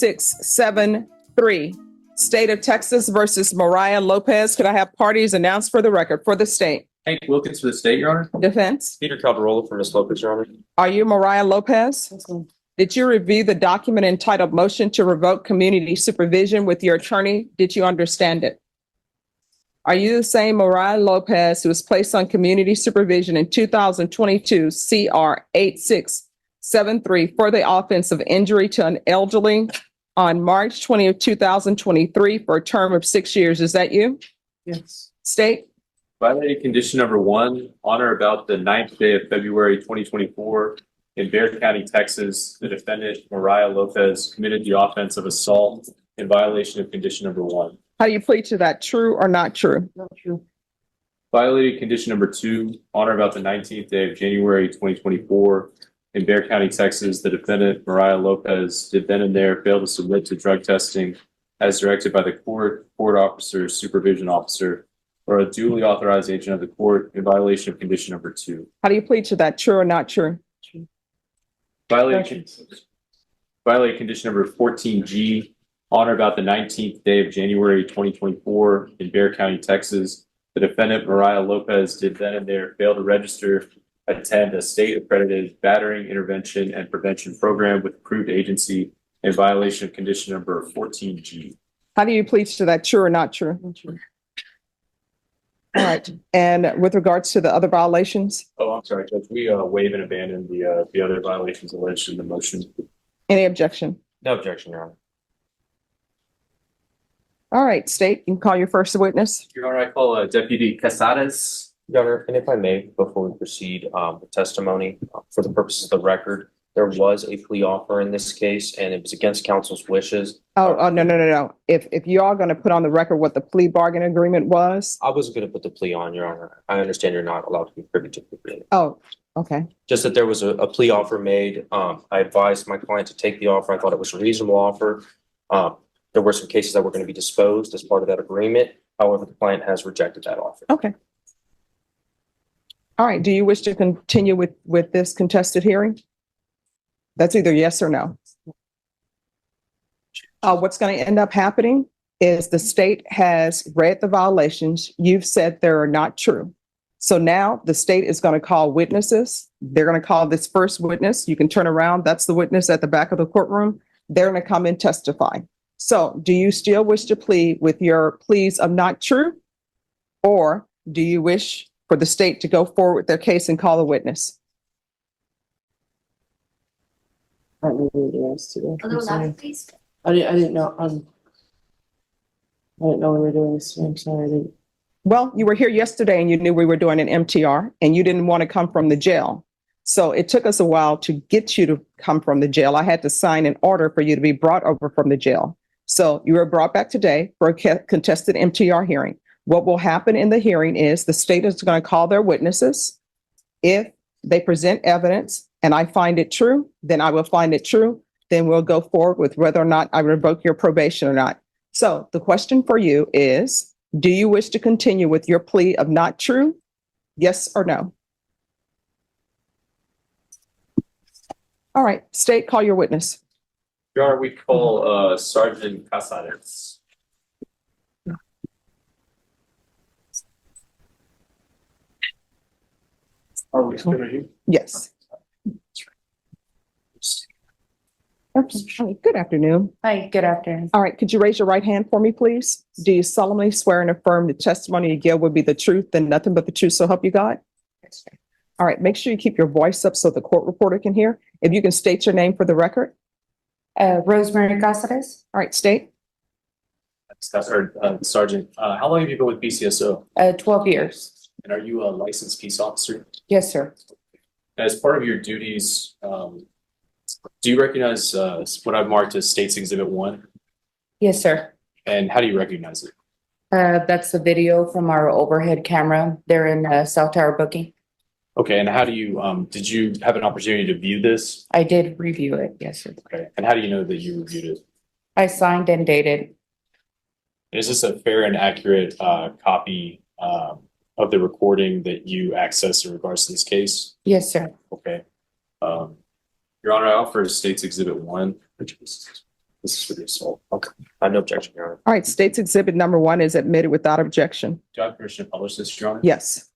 8673, State of Texas versus Mariah Lopez. Could I have parties announced for the record for the state? Hank Wilkins for the state, Your Honor. Defense. Peter Calderola for Ms. Lopez, Your Honor. Are you Mariah Lopez? Did you review the document entitled Motion to Revoke Community Supervision with your attorney? Did you understand it? Are you the same Mariah Lopez who was placed on community supervision in 2022 CR 8673 for the offense of injury to an elderly on March 20th, 2023 for a term of 6 years? Is that you? Yes. State. Violated condition number 1, on or about the 9th day of February 2024 in Bexar County, Texas, the defendant, Mariah Lopez, committed the offense of assault in violation of condition number 1. How do you plead to that? True or not true? Not true. Violated condition number 2, on or about the 19th day of January 2024 in Bexar County, Texas, the defendant, Mariah Lopez, did then and there fail to submit to drug testing as directed by the court officer, supervision officer, or a duly authorized agent of the court in violation of condition number 2. How do you plead to that? True or not true? Violated condition number 14G, on or about the 19th day of January 2024 in Bexar County, Texas, the defendant, Mariah Lopez, did then and there fail to register, attend a state-accredited battering, intervention, and prevention program with approved agency in violation of condition number 14G. How do you plead to that? True or not true? Not true. All right. And with regards to the other violations, Oh, I'm sorry, Judge. We waive and abandon the other violations alleged in the motion. any objection? No objection, Your Honor. All right, state, you can call your first witness. Your Honor, I call Deputy Casares. Your Honor, and if I may, before we proceed with testimony, for the purposes of the record, there was a plea offer in this case, and it was against counsel's wishes. Oh, no. If you are going to put on the record what the plea bargain agreement was. I wasn't going to put the plea on, Your Honor. I understand you're not allowed to be privy to the plea. Oh, okay. Just that there was a plea offer made. I advised my client to take the offer. I thought it was a reasonable offer. There were some cases that were going to be disposed as part of that agreement. However, the client has rejected that offer. Okay. All right. Do you wish to continue with this contested hearing? That's either yes or no. What's going to end up happening is the state has read the violations. You've said they're not true. So now the state is going to call witnesses. They're going to call this first witness. You can turn around. That's the witness at the back of the courtroom. They're going to come and testify. So do you still wish to plead with your pleas of not true? Or do you wish for the state to go forward with their case and call a witness? I didn't know the rest today. A little louder, please. I didn't know. I didn't know we were doing this. I'm sorry. I didn't. Well, you were here yesterday and you knew we were doing an MTR and you didn't want to come from the jail. So it took us a while to get you to come from the jail. I had to sign an order for you to be brought over from the jail. So you were brought back today for a contested MTR hearing. What will happen in the hearing is the state is going to call their witnesses. If they present evidence and I find it true, then I will find it true. Then we'll go forward with whether or not I revoke your probation or not. So the question for you is, do you wish to continue with your plea of not true? Yes or no? All right, state, call your witness. Your Honor, we call Sergeant Casares. Are we still here? Yes. Okay, good afternoon. Hi, good afternoon. All right, could you raise your right hand for me, please? Do you solemnly swear and affirm the testimony you give will be the truth and nothing but the truth, so help you God? All right, make sure you keep your voice up so the court reporter can hear. If you can state your name for the record. Rosemary Cáceres, All right, state. Sergeant, how long have you been with BCSO? 12 years. And are you a licensed peace officer? Yes, sir. As part of your duties, do you recognize what I've marked as States Exhibit 1? Yes, sir. And how do you recognize it? That's the video from our overhead camera. They're in South Tower booking. Okay, and how do you, did you have an opportunity to view this? I did review it. Yes, sir. Okay, and how do you know that you reviewed it? I signed and dated. Is this a fair and accurate copy of the recording that you accessed in regards to this case? Yes, sir. Okay. Your Honor, I offer States Exhibit 1. This is for the assault. Okay. No objection, Your Honor. All right, State's Exhibit number 1 is admitted without objection. Do I have permission to publish this, Your Honor? Yes.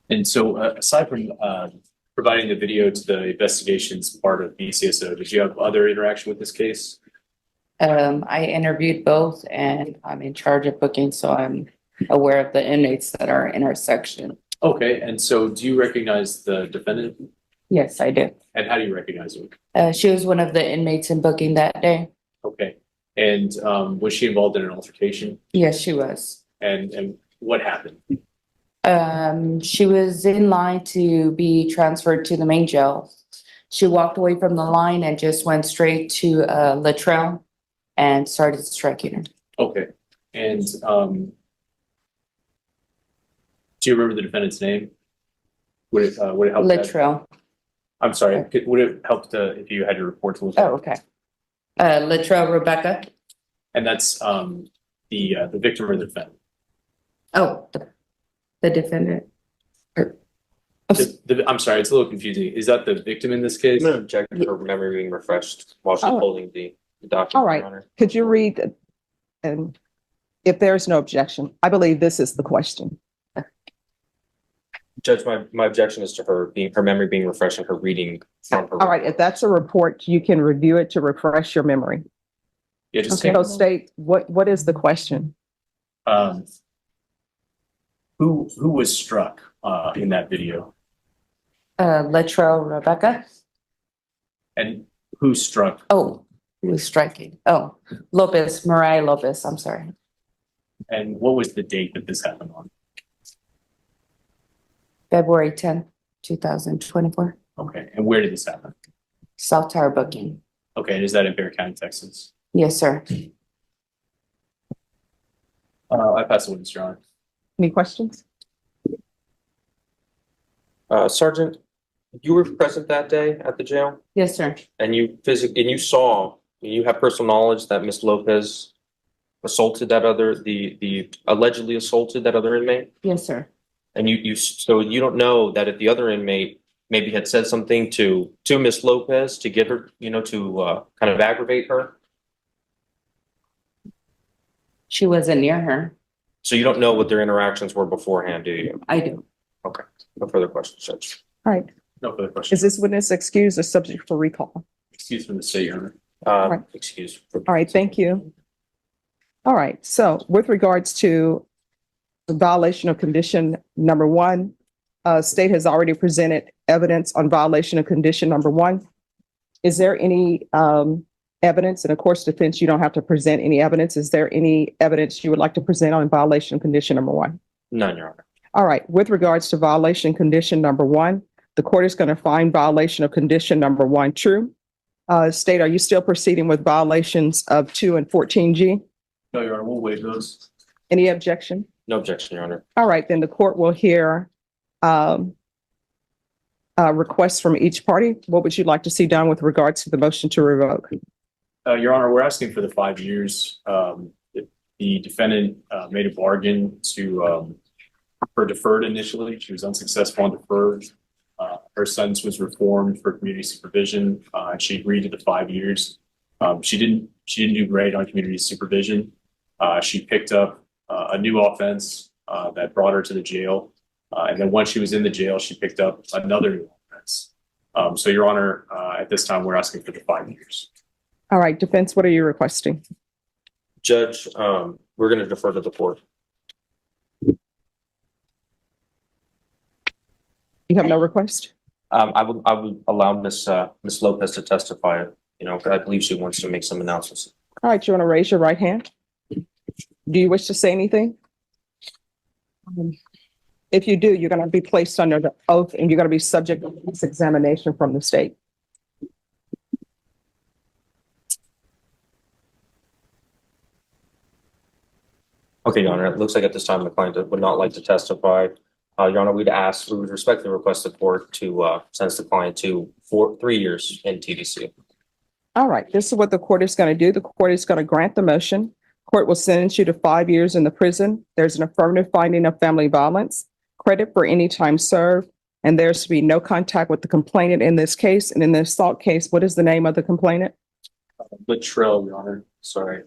And so aside from providing the video to the investigations part of BCSO, did you have other interaction with this case? I interviewed both and I'm in charge of booking, so I'm aware of the inmates that are in our section. Okay, and so do you recognize the defendant? Yes, I do. And how do you recognize her? She was one of the inmates in booking that day. Okay, and was she involved in an altercation? Yes, she was. And what happened? She was in line to be transferred to the main jail. She walked away from the line and just went straight to Latrell and started striking her. Okay, and do you remember the defendant's name? Would it help? Latrell. I'm sorry. Would it help if you had your report to look? Oh, okay. Latrell Rebecca. And that's the victim or the defendant. Oh, the defendant. I'm sorry, it's a little confusing. Is that the victim in this case? I'm going to object to her memory being refreshed while she's Oh. holding the document. All right. Your Honor. Could you read, and if there's no objection, I believe this is the question. Judge, my objection is to her memory being refreshed and her reading from her. All right, if that's a report, you can review it to refresh your memory. Yeah, just So State, what is the question? who was struck in that video, Latrell Rebecca. and who struck? Oh, who was striking? Oh, Lopez, Mariah Lopez. I'm sorry. And what was the date that this happened on? February 10th, 2024. Okay, and where did this happen? South Tower booking. Okay, and is that in Bear County, Texas? Yes, sir. I pass the witness, Your Honor. Any questions? Sergeant, you were present that day at the jail, Yes, sir. and you have personal knowledge that Miss Lopez assaulted the allegedly assaulted that other inmate, Yes, sir. and so you don't know that if the other inmate maybe had said something to Miss Lopez to get her, to kind of aggravate her. She wasn't near her. So you don't know what their interactions were beforehand, do you? I do. No further questions, Judge. All right, No further questions. is this witness excused or subject for recall? Excuse from the state, Your Honor. Right. Excuse. All right, thank you. All right, so with regards to the violation of condition number 1, state has already presented evidence on violation of condition number 1. Is there any evidence, and of course, defense, you don't have to present any evidence. Is there any evidence you would like to present on violation of condition number 1? None, Your Honor. All right, with regards to violation condition number 1, the court is going to find violation of condition number 1 true. State, are you still proceeding with violations of 2 and 14G? No, Your Honor, we'll waive those. Any objection? No objection, Your Honor. All right, then the court will hear requests from each party. What would you like to see done with regards to the motion to revoke? Your Honor, we're asking for the 5 years. The defendant made a bargain for deferred initially. She was unsuccessful on deferred. Her sentence was reformed for community supervision, and she agreed to the 5 years. She didn't do great on community supervision. She picked up a new offense that brought her to the jail. And then once she was in the jail, she picked up another new offense. So, Your Honor, at this time, we're asking for the 5 years. All right, defense, what are you requesting? Judge, we're going to defer to the court. You have no request? I would allow Miss Lopez to testify. You know, I believe she wants to make some announcements. All right, you want to raise your right hand? Do you wish to say anything? If you do, you're going to be placed under the oath and you're going to be subject to this examination from the state. Okay, Your Honor, it looks like at this time the client would not like to testify. Your Honor, we would respectfully request the court to sentence the client to 3 years in TDC. All right, this is what the court is going to do. The court is going to grant the motion. Court will sentence you to 5 years in the prison. There's an affirmative finding of family violence, credit for any time served, and there's to be no contact with the complainant in this case. And in the assault case, what is the name of the complainant? Latrell, Your Honor. Sorry.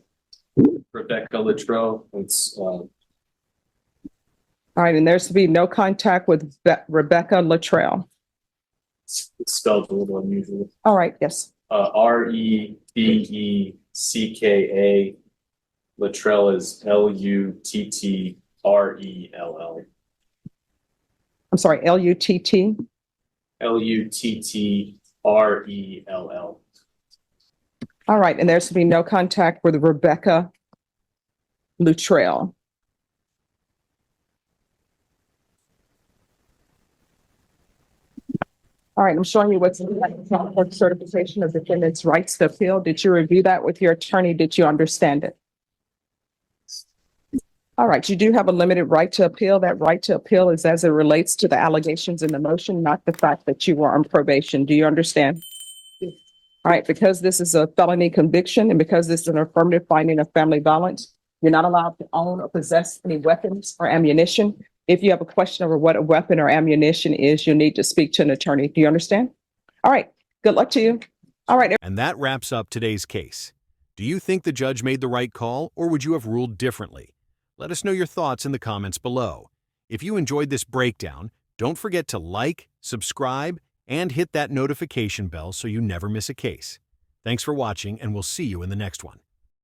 Rebecca Latrell. It's All right, and there's to be no contact with Rebecca Latrell. it's spelled a little unusual. All right, yes. Rebecca. Latrell is Luttrell. I'm sorry, L-U-T-T. Luttrell. All right, and there's to be no contact with Rebecca Latrell. All right, I'm showing you what's in the court certification of defendant's rights to appeal. Did you review that with your attorney? Did you understand it? All right, you do have a limited right to appeal. That right to appeal is as it relates to the allegations in the motion, not the fact that you were on probation. Do you understand? All right, because this is a felony conviction and because this is an affirmative finding of family violence, you're not allowed to own or possess any weapons or ammunition. If you have a question over what a weapon or ammunition is, you'll need to speak to an attorney. Do you understand? All right, good luck to you. All right. And that wraps up today's case. Do you think the judge made the right call, or would you have ruled differently? Let us know your thoughts in the comments below. If you enjoyed this breakdown, don't forget to like, subscribe, and hit that notification bell so you never miss a case. Thanks for watching, and we'll see you in the next one.